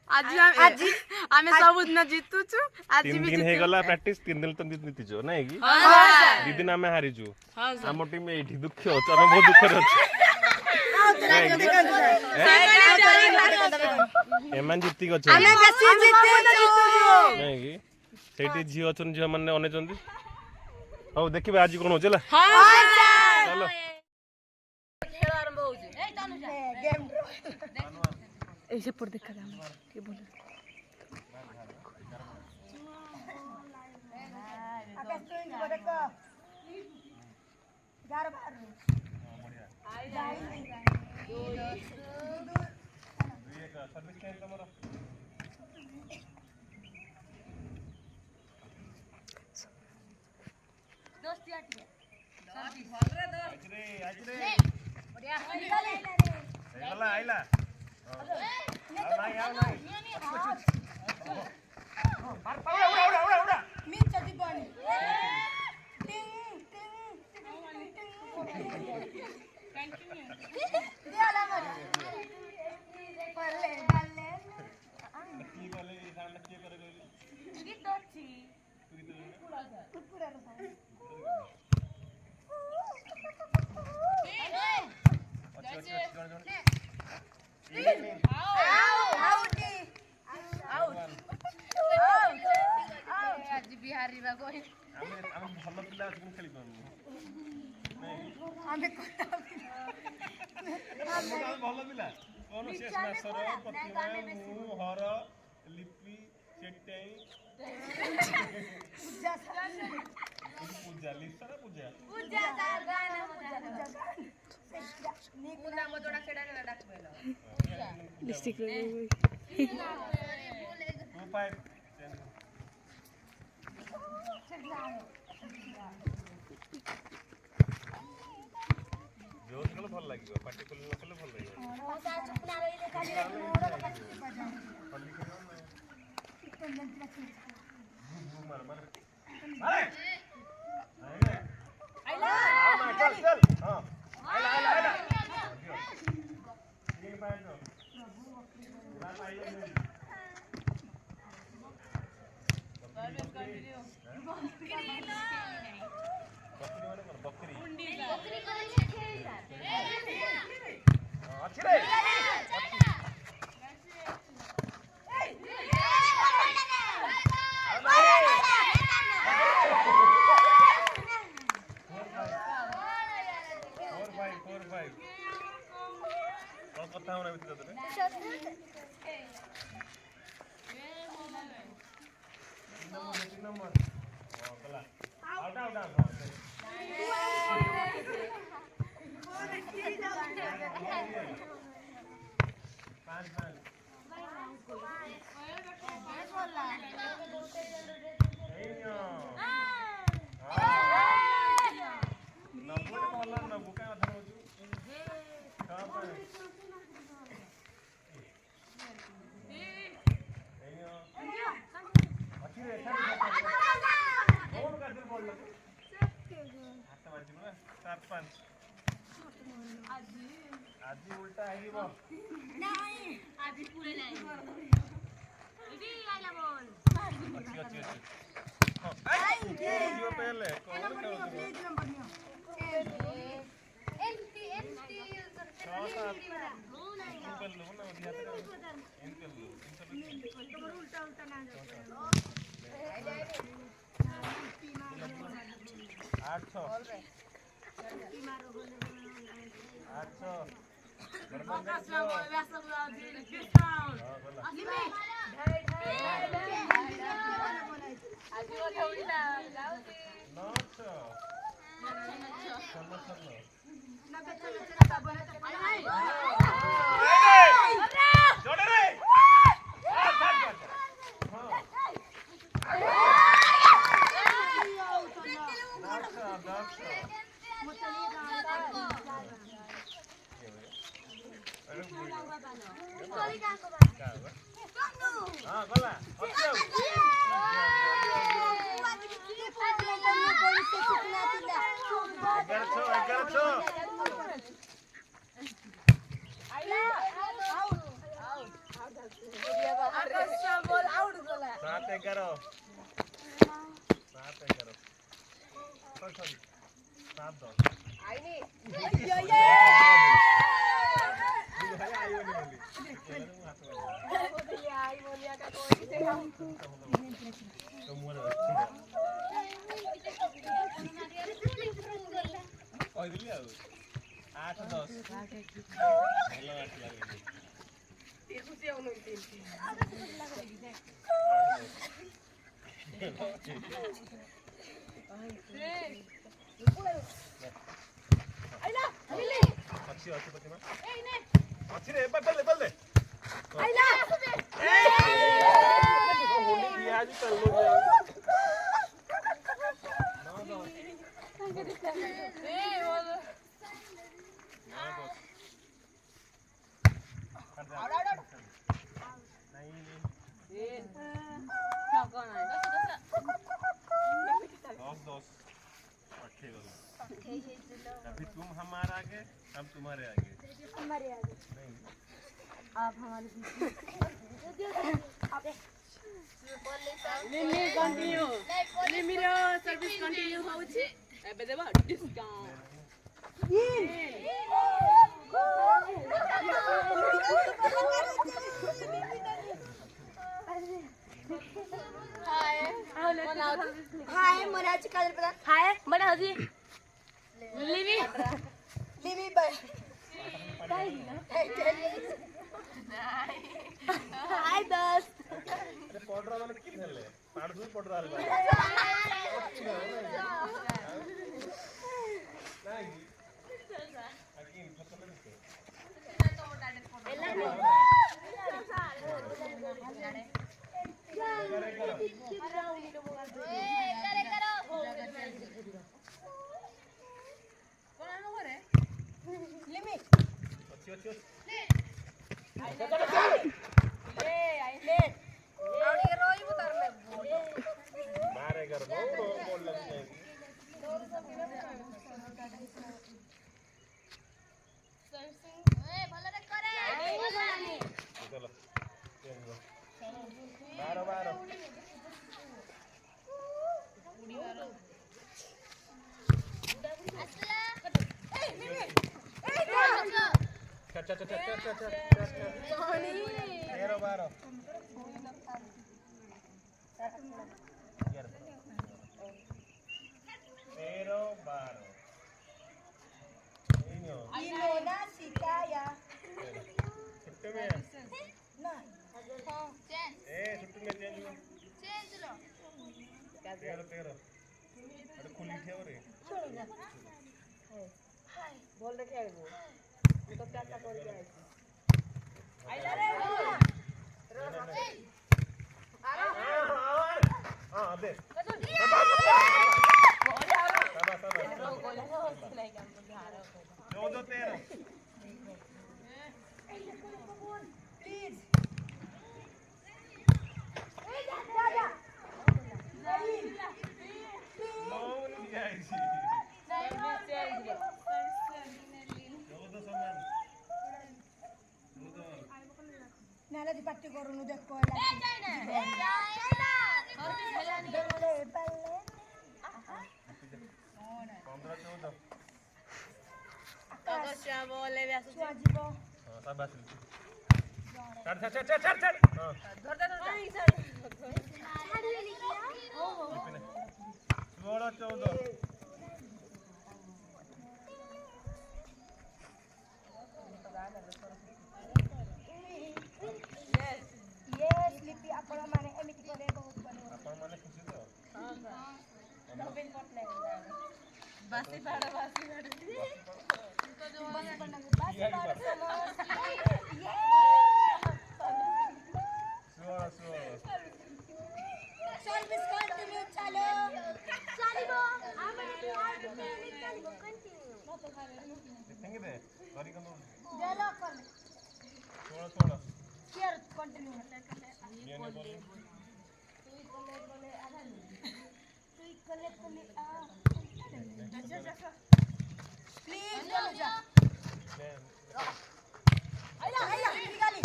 आज आमे सब दिन जीतु छु आज भी 3 दिन हे गला प्रैक्टिस 3 दिन तो जीति जो नै कि 2 दिन आमे हारि छु हम टीम एठी दुख हो हम बहुत दुख रे एमान जीति गछ आमे बेसी जीतु नै कि सेठी झियो छन झियो माने ओने चंदी हो देखिबे आज कोन हो चला चलो खेल आरंभ हो जे ए तानु जा गेम ऐसे पर देखा जा के बोल आकाश तो इन को देखो 11 बार बढ़िया आई दो एक सर्विस टाइम तमरो दोस्ती आटी सर्विस आज रे बढ़िया निकाले आइला मार पाउडा उडा मीन चटी पानी टिंग दियाला मार पल्ले डाले की बोले सामने की करे गीत अछि पूरा आज बिहारी बा कोई हम भलो पिला अछि खेली कोन हमें भलो पिला कोन शेष मासर प्रतिमा मु हर लिपि चेटाई पूजा लिसर पूजा गाना निकुना मजोड़ा केडा केडा डाकबेलो लिस्टिक रे उपाय जोर कल भल लागियो पार्टी कल न कल भल लागियो ओ ता चुपना रही खाली मोड़ कट बजा पल्ली के कितन जंतला मार मार अरे आइला चल चल हां आइला ये बाय दो ना आइए कंटिन्यू बकरी करे छे अच्छी रे कथा होना बित दे नंबर कला आउट आउट आउट पांच आज उल्टा है नहीं आज पूरे नहीं इडी आइला बोल अच्छी अच्छी अच्छी हां यो पहले कौन प्लीज नंबर नियो एमटी करते हैं कर लो ना दिया इन कर लो तुम्हारा उल्टा उल्टा ना जाओ 800 बोल रहे मारो बोले 800 11 7 11 sorry 7 10 आईनी आई बोलिया का कोई से हम ओइ दिली आउ 8 10 हेलो 8 लागले ये खुशी हो नहीं थी आइला मिली अच्छी प्रतिमा ए ने अच्छी रे बदल दे आइला होली आज कर लो अभी तुम हमारे आगे हम तुम्हारे आगे हमारे आगे नहीं आप हमारे पीछे लिमी कंटिन्यू लिमी रो सर्विस कंटिन्यू होउछि एबे देबो डिस्काउंट हाय मनाची काजल पता हाय मना हजी लिमी लिमी बाय हाय दोस्त अरे पडरा वाला की खेलले पाडू पडरा वाला नहीं अकिन फसल नहीं लिमी अच्छी अच्छी मारे कर दो बोल लग जाएगी चलो 12 चल 13 12 इनोना सिकाया छुट्टी में ना ए छुट्टी में चेंज लो 13 अरे खुली थे रे बोल रखे है वो तो क्या क्या कर दिया है आइला रे हां दे चौदह 13 प्लीज नाला दी पट्टी करून उद्या कोयला बोले जीव सोलह 14 yes lipi ଆପଣ ମାନେ ଏମିତି କଲେ ବହୁତ ଭଲ ଆପଣ ମାନେ ଖୁସି ତ ନବୀନ ପଟ୍ଟନାୟକ बासी पाड़ बासी पाड़ सर्विस कंटिन्यू चलो चलिबो आमे चलिबो कंटिन्यू ಹೆಂಗಿದೆ ಸಾರಿ ಕಂಡು चलो कर 16 शेयर कंटिन्यू ಏನೇ ಬೋಲಿ तू कले आ प्लीज चलो जा आइला निकाली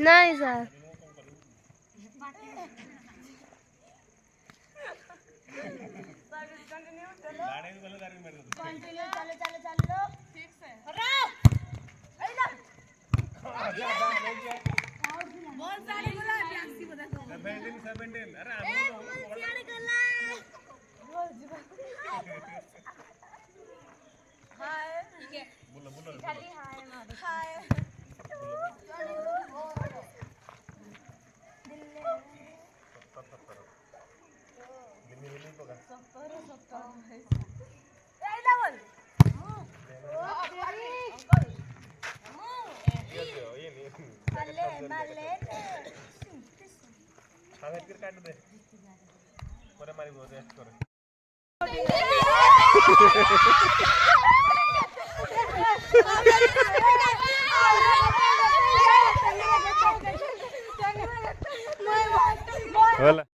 नहीं सर कंटिन्यू चलो चलो चलो बहुत सारी बोला टैक्सी बता दो 17 अरे ठीक है बोलो बोलो खाली हाय मारो हाय मल्ले मल्ले काट दे परे मारी बहुत रेस्ट करे होला